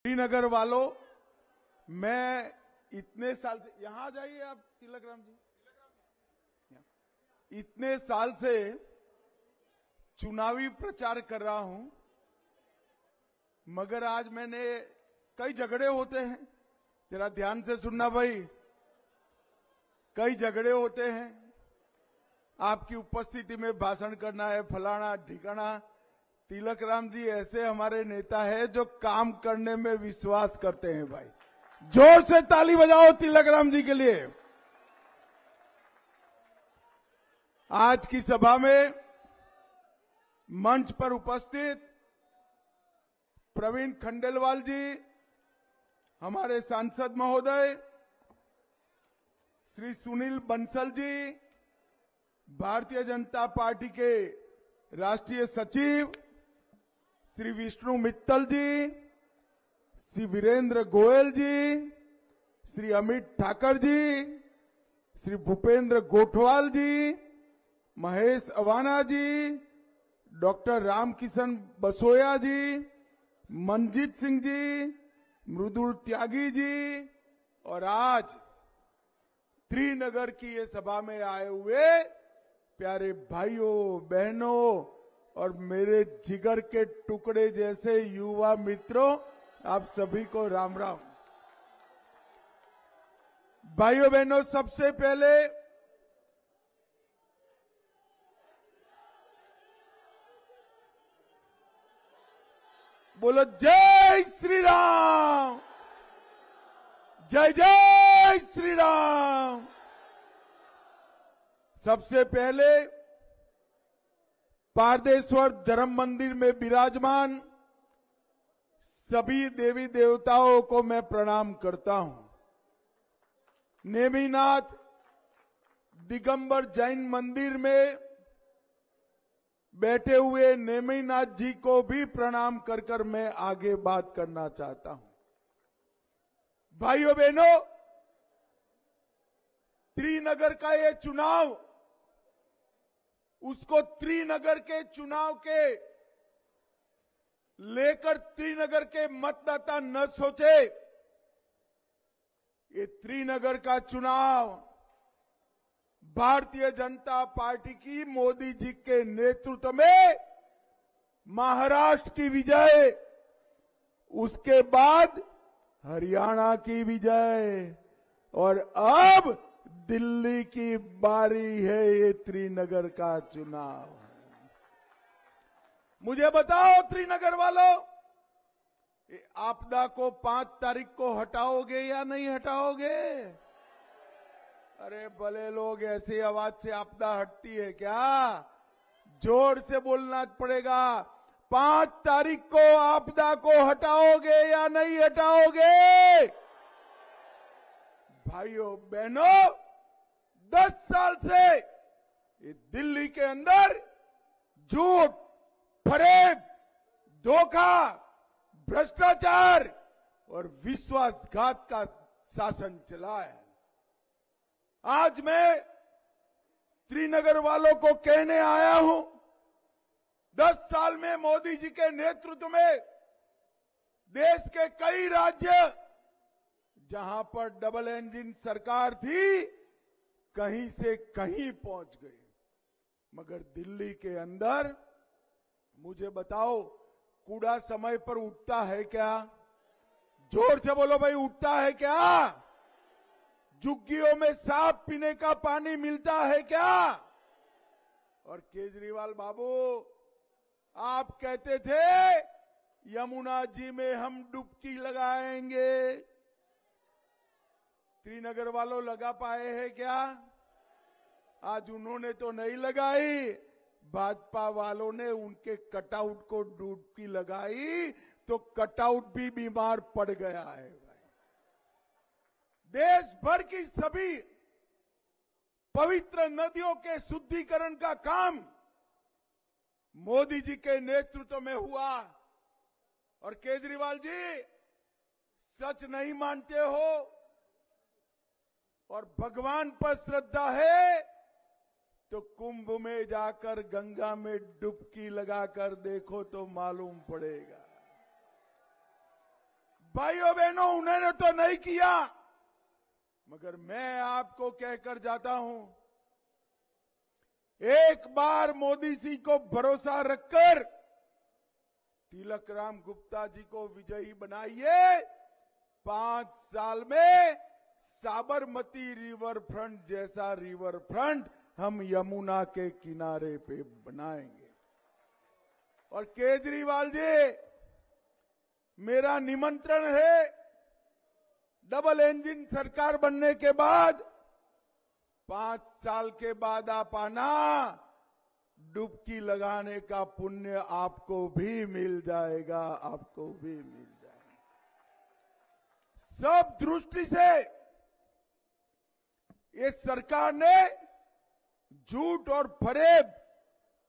श्रीनगर वालों, मैं इतने साल से यहां आ जाइए आप तिलक राम जी, इतने साल से चुनावी प्रचार कर रहा हूं, मगर आज मैंने कई झगड़े होते हैं, जरा ध्यान से सुनना भाई, कई झगड़े होते हैं, आपकी उपस्थिति में भाषण करना है, फलाना ठिकाना। तिलक राम जी ऐसे हमारे नेता है जो काम करने में विश्वास करते हैं भाई। जोर से ताली बजाओ तिलक राम जी के लिए। आज की सभा में मंच पर उपस्थित प्रवीण खंडेलवाल जी, हमारे सांसद महोदय, श्री सुनील बंसल जी, भारतीय जनता पार्टी के राष्ट्रीय सचिव श्री विष्णु मित्तल जी, श्री वीरेंद्र गोयल जी, श्री अमित ठाकर जी, श्री भूपेंद्र गोठवाल जी, महेश अवाना जी, डॉक्टर रामकिशन बसोया जी, मनजीत सिंह जी, मृदुल त्यागी जी, और आज त्रिनगर की ये सभा में आए हुए प्यारे भाइयों बहनों और मेरे जिगर के टुकड़े जैसे युवा मित्रों, आप सभी को राम राम। भाइयों बहनों, सबसे पहले बोलो जय श्री राम, जय जय श्री राम। सबसे पहले पारदेश्वर धर्म मंदिर में विराजमान सभी देवी देवताओं को मैं प्रणाम करता हूं। नेमिनाथ दिगंबर जैन मंदिर में बैठे हुए नेमिनाथ जी को भी प्रणाम कर कर मैं आगे बात करना चाहता हूं। भाइयों बहनों, त्रिनगर का ये चुनाव, उसको त्रिनगर के चुनाव के लेकर त्रिनगर के मतदाता न सोचे। ये त्रिनगर का चुनाव भारतीय जनता पार्टी की मोदी जी के नेतृत्व में महाराष्ट्र की विजय, उसके बाद हरियाणा की विजय, और अब दिल्ली की बारी है। ये त्रिनगर का चुनाव। मुझे बताओ त्रिनगर वालों, ये आपदा को 5 तारीख को हटाओगे या नहीं हटाओगे? अरे भले लोग ऐसी आवाज से आपदा हटती है क्या? जोर से बोलना पड़ेगा। 5 तारीख को आपदा को हटाओगे या नहीं हटाओगे? भाइयों बहनों, 10 साल से ये दिल्ली के अंदर झूठ, फरेब, धोखा, भ्रष्टाचार और विश्वासघात का शासन चला है। आज मैं त्रिनगर वालों को कहने आया हूं, 10 साल में मोदी जी के नेतृत्व में देश के कई राज्य जहां पर डबल इंजन सरकार थी, कहीं से कहीं पहुंच गए, मगर दिल्ली के अंदर मुझे बताओ, कूड़ा समय पर उठता है क्या? जोर से बोलो भाई, उठता है क्या? झुग्गियों में साफ पीने का पानी मिलता है क्या? और केजरीवाल बाबू, आप कहते थे यमुना जी में हम डुबकी लगाएंगे, त्रिनगर वालों लगा पाए हैं क्या? आज उन्होंने तो नहीं लगाई, भाजपा वालों ने उनके कटआउट को डुबकी लगाई तो कटआउट भी बीमार पड़ गया है। देश भर की सभी पवित्र नदियों के शुद्धिकरण का काम मोदी जी के नेतृत्व में हुआ। और केजरीवाल जी, सच नहीं मानते हो और भगवान पर श्रद्धा है तो कुंभ में जाकर गंगा में डुबकी लगाकर देखो तो मालूम पड़ेगा। भाइयों बहनों, उन्होंने तो नहीं किया, मगर मैं आपको कहकर जाता हूं, एक बार मोदी जी को भरोसा रखकर तिलक राम गुप्ता जी को विजयी बनाइए। 5 साल में साबरमती रिवर फ्रंट जैसा रिवर फ्रंट हम यमुना के किनारे पे बनाएंगे। और केजरीवाल जी, मेरा निमंत्रण है, डबल इंजन सरकार बनने के बाद 5 साल के बाद आप आना, डुबकी लगाने का पुण्य आपको भी मिल जाएगा, आपको भी मिल जाएगा। सब दृष्टि से ये सरकार ने झूठ और फरेब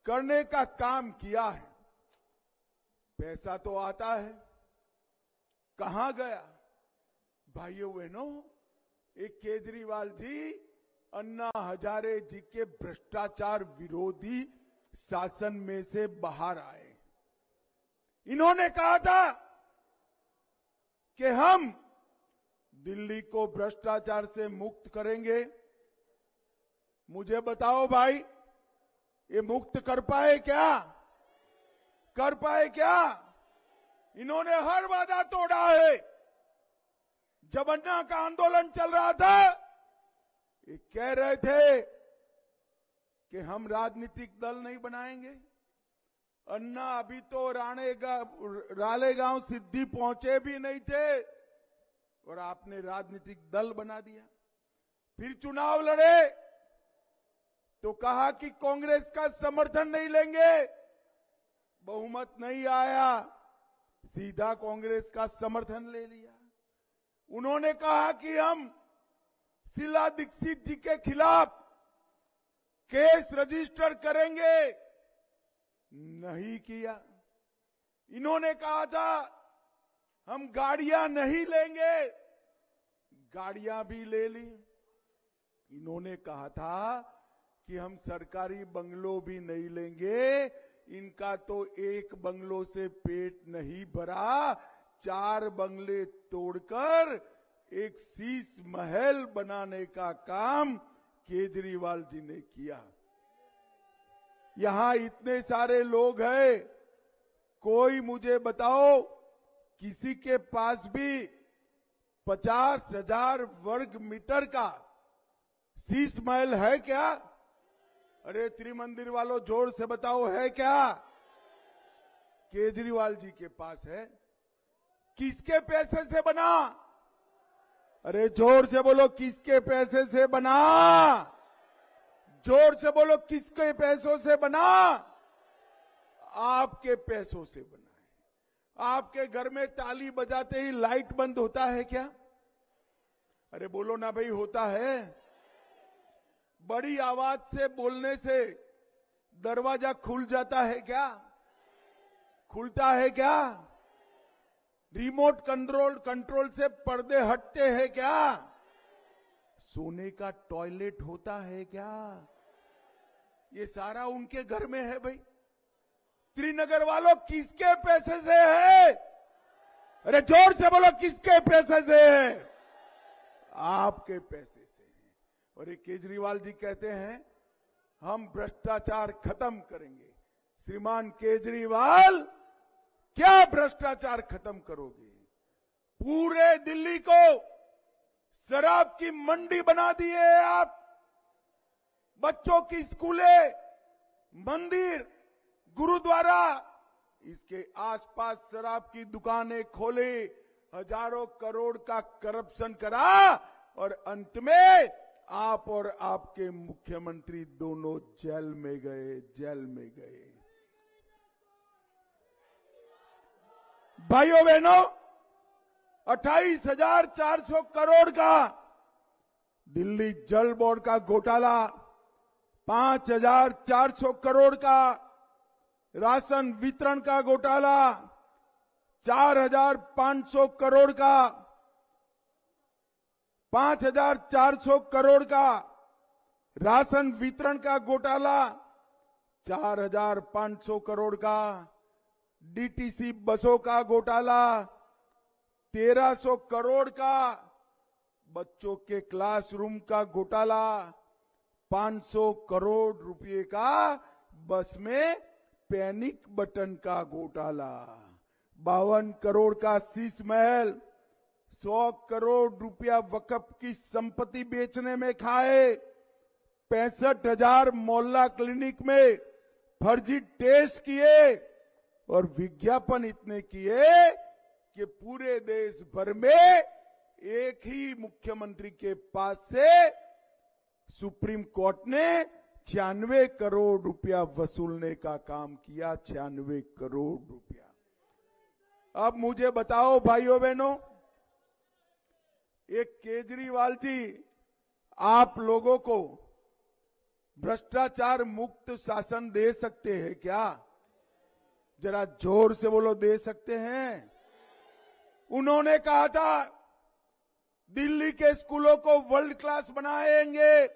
करने का काम किया है। पैसा तो आता है, कहां गया? भाइयों बहनों, एक केजरीवाल जी अन्ना हजारे जी के भ्रष्टाचार विरोधी शासन में से बाहर आए। इन्होंने कहा था कि हम दिल्ली को भ्रष्टाचार से मुक्त करेंगे। मुझे बताओ भाई, ये मुक्त कर पाए क्या? कर पाए क्या? इन्होंने हर वादा तोड़ा है। जब अन्ना का आंदोलन चल रहा था, ये कह रहे थे कि हम राजनीतिक दल नहीं बनाएंगे। अन्ना अभी तो रालेगांव सिद्धि पहुंचे भी नहीं थे और आपने राजनीतिक दल बना दिया। फिर चुनाव लड़े तो कहा कि कांग्रेस का समर्थन नहीं लेंगे, बहुमत नहीं आया, सीधा कांग्रेस का समर्थन ले लिया। उन्होंने कहा कि हम शीला दीक्षित जी के खिलाफ केस रजिस्टर करेंगे, नहीं किया। इन्होंने कहा था हम गाड़ियां नहीं लेंगे, गाड़ियां भी ले ली। इन्होंने कहा था कि हम सरकारी बंगलो भी नहीं लेंगे। इनका तो एक बंगलों से पेट नहीं भरा, 4 बंगले तोड़कर एक शीश महल बनाने का काम केजरीवाल जी ने किया। यहां इतने सारे लोग हैं, कोई मुझे बताओ किसी के पास भी 50,000 वर्ग मीटर का शीश महल है क्या? अरे त्रिमंदिर वालों, जोर से बताओ, है क्या? केजरीवाल जी के पास है। किसके पैसे से बना? अरे जोर से बोलो, किसके पैसे से बना? जोर से बोलो, किसके पैसों से बना? आपके पैसों से बना है। आपके घर में ताली बजाते ही लाइट बंद होता है क्या? अरे बोलो ना भाई, होता है। बड़ी आवाज से बोलने से दरवाजा खुल जाता है क्या? खुलता है क्या? रिमोट कंट्रोल से पर्दे हटते हैं क्या? सोने का टॉयलेट होता है क्या? ये सारा उनके घर में है भाई। त्रिनगर वालों, किसके पैसे से है? अरे जोर से बोलो, किसके पैसे से है? आपके पैसे से है। और ये केजरीवाल जी कहते हैं हम भ्रष्टाचार खत्म करेंगे। श्रीमान केजरीवाल, क्या भ्रष्टाचार खत्म करोगे? पूरे दिल्ली को शराब की मंडी बना दिए आप। बच्चों की स्कूलें, मंदिर, गुरुद्वारा, इसके आसपास शराब की दुकानें खोले, हजारों करोड़ का करप्शन करा और अंत में आप और आपके मुख्यमंत्री दोनों जेल में गए, जेल में गए। भाइयों बहनों, 28,400 करोड़ का दिल्ली जल बोर्ड का घोटाला, 5,400 करोड़ का राशन वितरण का घोटाला, 4,500 करोड़ का, 5,400 करोड़ का राशन वितरण का घोटाला, 4,500 करोड़ का डीटीसी बसों का घोटाला, 1300 करोड़ का बच्चों के क्लासरूम का घोटाला, 500 करोड़ रुपए का बस में पैनिक बटन का घोटाला, 52 करोड़ का शीश महल, 100 करोड़ रुपया वक्फ की संपत्ति बेचने में खाए, 65,000 मोहल्ला क्लिनिक में फर्जी टेस्ट किए और विज्ञापन इतने किए कि पूरे देश भर में एक ही मुख्यमंत्री के पास से सुप्रीम कोर्ट ने 96 करोड़ रुपया वसूलने का काम किया। 96 करोड़ रुपया। अब मुझे बताओ भाइयों बहनों, एक केजरीवाल जी आप लोगों को भ्रष्टाचार मुक्त शासन दे सकते हैं क्या? जरा जोर से बोलो, दे सकते हैं? उन्होंने कहा था दिल्ली के स्कूलों को वर्ल्ड क्लास बनाएंगे,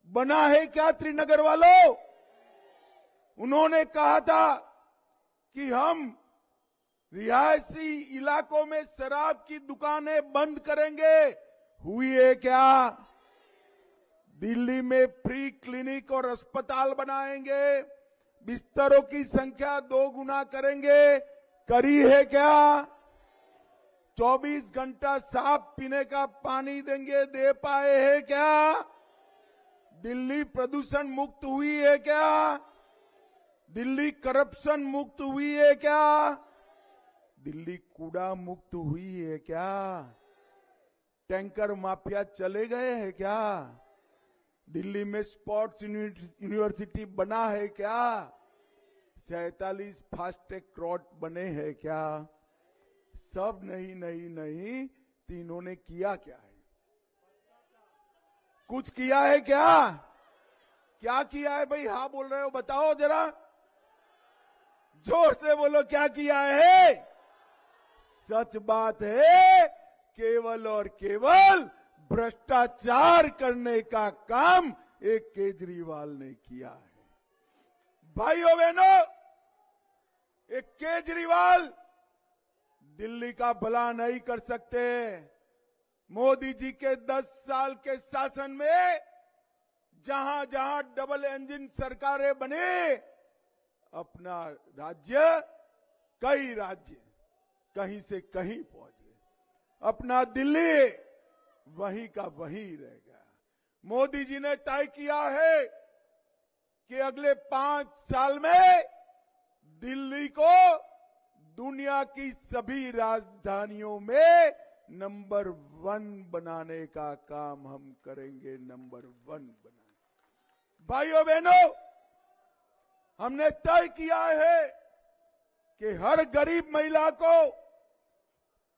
बना है क्या त्रिनगर वालों? उन्होंने कहा था कि हम रिहायशी इलाकों में शराब की दुकानें बंद करेंगे, हुई है क्या? दिल्ली में फ्री क्लिनिक और अस्पताल बनाएंगे, बिस्तरों की संख्या 2 गुना करेंगे, करी है क्या? 24 घंटा साफ पीने का पानी देंगे, दे पाए हैं क्या? दिल्ली प्रदूषण मुक्त हुई है क्या? दिल्ली करप्शन मुक्त हुई है क्या? दिल्ली कूड़ा मुक्त हुई है क्या? टैंकर माफिया चले गए हैं क्या? दिल्ली में स्पोर्ट्स यूनिवर्सिटी बना है क्या? 47 फास्टैग रोड बने हैं क्या? सब नहीं तो इन्होंने किया क्या है? कुछ किया है क्या? क्या किया है भाई? हाँ बोल रहे हो, बताओ जरा, जोर से बोलो, क्या किया है? सच बात है, केवल और केवल भ्रष्टाचार करने का काम एक केजरीवाल ने किया है। भाइयों बहनों, एक केजरीवाल दिल्ली का भला नहीं कर सकते। मोदी जी के 10 साल के शासन में जहां जहां डबल इंजन सरकारें बने, अपना राज्य, कई राज्य कहीं से कहीं पहुंच गए, अपना दिल्ली वहीं का वहीं रह गया। मोदी जी ने तय किया है कि अगले 5 साल में दिल्ली को दुनिया की सभी राजधानियों में नंबर 1 बनाने का काम हम करेंगे। नंबर 1 बनाने। भाइयों बहनों, हमने तय किया है कि हर गरीब महिला को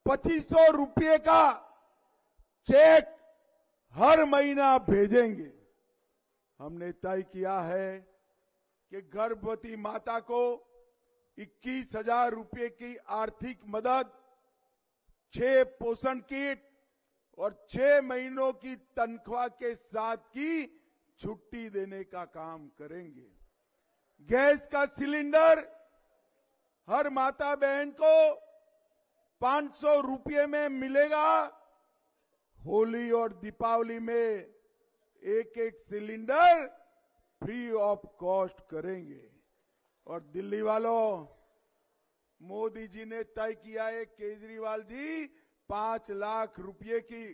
2500 रुपये का चेक हर महीना भेजेंगे। हमने तय किया है कि गर्भवती माता को 21,000 रुपये की आर्थिक मदद, 6 पोषण किट और 6 महीनों की तनख्वाह के साथ की छुट्टी देने का काम करेंगे। गैस का सिलेंडर हर माता बहन को 500 रुपये में मिलेगा। होली और दीपावली में एक सिलेंडर फ्री ऑफ कॉस्ट करेंगे। और दिल्ली वालों, मोदी जी ने तय किया है, केजरीवाल जी 5 लाख रुपए की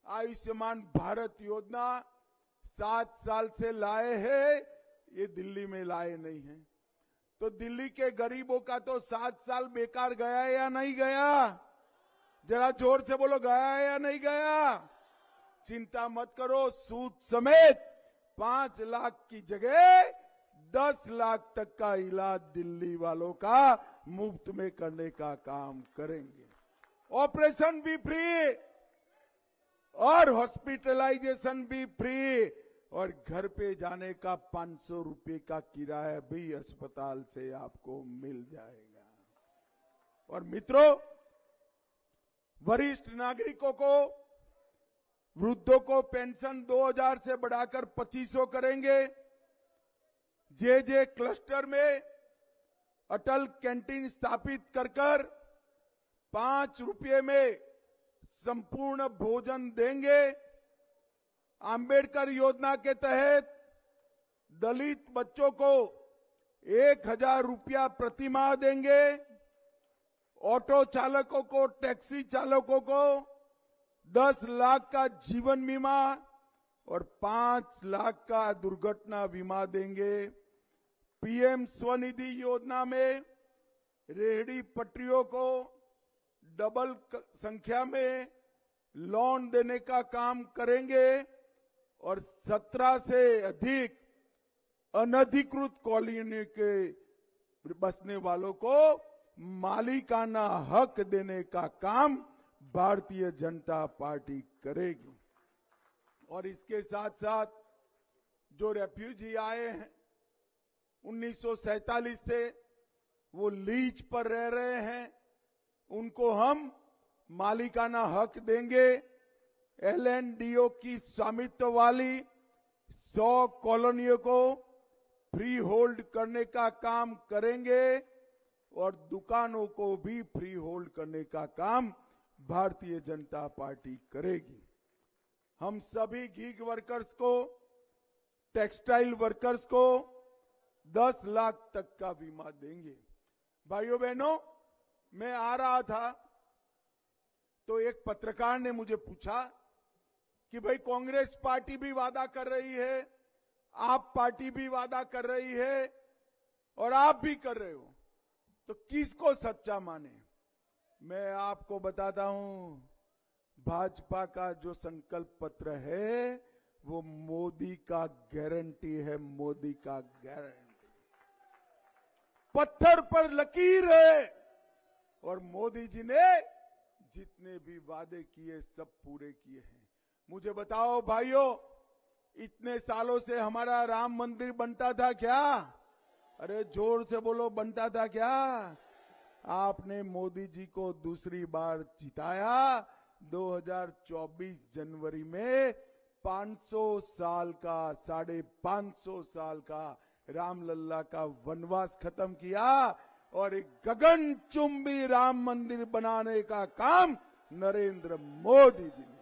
आयुष्मान भारत योजना 7 साल से लाए हैं, ये दिल्ली में लाए नहीं हैं। तो दिल्ली के गरीबों का तो 7 साल बेकार गया या नहीं गया? जरा जोर से बोलो, गया या नहीं गया? चिंता मत करो, सूद समेत 5 लाख की जगह 10 लाख तक का इलाज दिल्ली वालों का मुफ्त में करने का काम करेंगे। ऑपरेशन भी फ्री और हॉस्पिटलाइजेशन भी फ्री और घर पे जाने का 500 रुपए का किराया भी अस्पताल से आपको मिल जाएगा। और मित्रों, वरिष्ठ नागरिकों को, वृद्धों को पेंशन 2000 से बढ़ाकर 2500 करेंगे। जे क्लस्टर में अटल कैंटीन स्थापित कर 5 रुपये में संपूर्ण भोजन देंगे। अंबेडकर योजना के तहत दलित बच्चों को 1000 रुपया प्रति माह देंगे। ऑटो चालकों को, टैक्सी चालकों को 10 लाख का जीवन बीमा और 5 लाख का दुर्घटना बीमा देंगे। पीएम स्वनिधि योजना में रेहड़ी पटरियों को डबल संख्या में लोन देने का काम करेंगे और 17 से अधिक अनधिकृत कॉलोनी के बसने वालों को मालिकाना हक देने का काम भारतीय जनता पार्टी करेगी। और इसके साथ साथ जो रेफ्यूजी आए हैं 1947 से, वो लीज पर रह रहे हैं, उनको हम मालिकाना हक देंगे। एलएनडीओ की स्वामित्व वाली 100 कॉलोनियों को फ्री होल्ड करने का काम करेंगे और दुकानों को भी फ्री होल्ड करने का काम भारतीय जनता पार्टी करेगी। हम सभी गीग वर्कर्स को, टेक्सटाइल वर्कर्स को 10 लाख तक का बीमा देंगे। भाइयों बहनों, मैं आ रहा था तो एक पत्रकार ने मुझे पूछा कि भाई कांग्रेस पार्टी भी वादा कर रही है, आप पार्टी भी वादा कर रही है और आप भी कर रहे हो, तो किसको सच्चा माने? मैं आपको बताता हूं, भाजपा का जो संकल्प पत्र है वो मोदी का गारंटी है, मोदी का गारंटी। पत्थर पर लकीर है और मोदी जी ने जितने भी वादे किए सब पूरे किए हैं। मुझे बताओ भाइयों, इतने सालों से हमारा राम मंदिर बनता था क्या? अरे जोर से बोलो, बनता था क्या? आपने मोदी जी को दूसरी बार जिताया 2024 जनवरी में। 500 साल का, 550 साल का रामलल्ला का वनवास खत्म किया और एक गगनचुंबी राम मंदिर बनाने का काम नरेंद्र मोदी जी ने।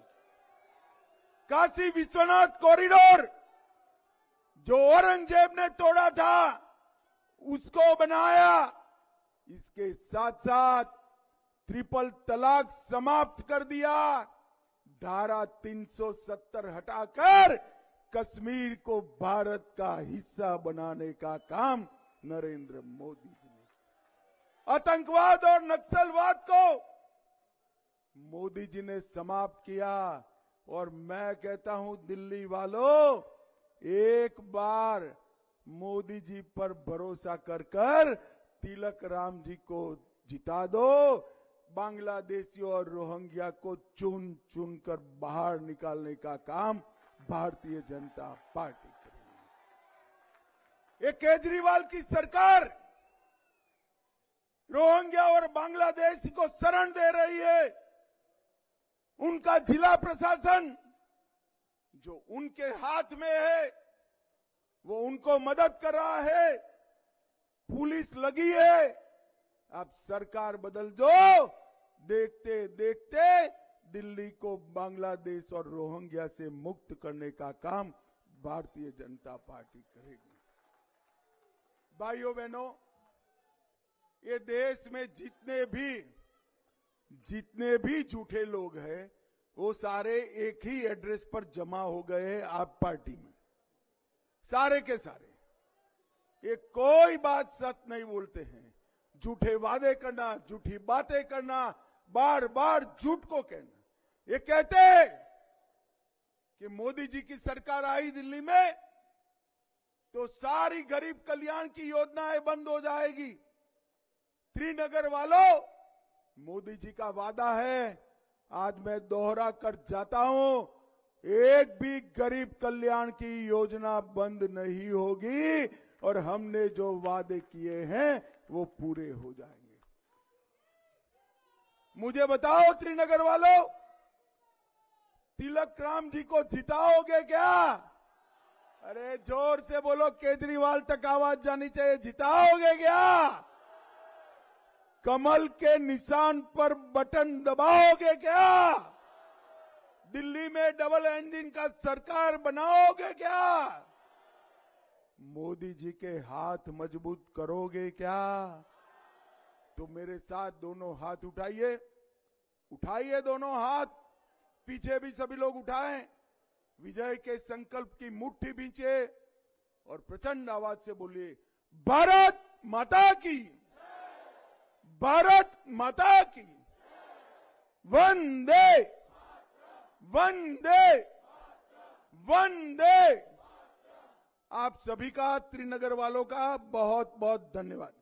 काशी विश्वनाथ कॉरिडोर जो औरंगजेब ने तोड़ा था उसको बनाया। इसके साथ साथ ट्रिपल तलाक समाप्त कर दिया। धारा 370 हटाकर कश्मीर को भारत का हिस्सा बनाने का काम नरेंद्र मोदी जी ने। आतंकवाद और नक्सलवाद को मोदी जी ने समाप्त किया। और मैं कहता हूं दिल्ली वालों, एक बार मोदी जी पर भरोसा कर तिलक राम जी को जिता दो। बांग्लादेशियों और रोहिंग्या को चुन चुन कर बाहर निकालने का काम भारतीय जनता पार्टी करेगी। ये केजरीवाल की सरकार रोहिंग्या और बांग्लादेश को शरण दे रही है। उनका जिला प्रशासन जो उनके हाथ में है वो उनको मदद कर रहा है। पुलिस लगी है। अब सरकार बदल दो, देखते देखते दिल्ली को बांग्लादेश और रोहिंग्या से मुक्त करने का काम भारतीय जनता पार्टी करेगी। भाइयों बहनों, ये देश में जितने भी झूठे लोग हैं वो सारे एक ही एड्रेस पर जमा हो गए हैं आप पार्टी में, सारे के सारे। ये कोई बात सच नहीं बोलते हैं। झूठे वादे करना, झूठी बातें करना, बार बार झूठ को कहना। ये कहते हैं कि मोदी जी की सरकार आई दिल्ली में तो सारी गरीब कल्याण की योजनाएं बंद हो जाएगी। श्रीनगर वालों, मोदी जी का वादा है, आज मैं दोहरा कर जाता हूं, एक भी गरीब कल्याण की योजना बंद नहीं होगी और हमने जो वादे किए हैं वो पूरे हो जाएंगे। मुझे बताओ श्रीनगर वालों, तिलक राम जी को जिताओगे क्या? अरे जोर से बोलो, केजरीवाल तक आवाज जानी चाहिए। जिताओगे क्या? कमल के निशान पर बटन दबाओगे क्या? दिल्ली में डबल इंजन का सरकार बनाओगे क्या? मोदी जी के हाथ मजबूत करोगे क्या? तो मेरे साथ दोनों हाथ उठाइए, उठाइए दोनों हाथ, पीछे भी सभी लोग उठाएं। विजय के संकल्प की मुट्ठी बींचे और प्रचंड आवाज से बोलिए, भारत माता की, भारत माता की, वंदे वंदे वंदे। आप सभी का, त्रिनगर वालों का बहुत बहुत धन्यवाद।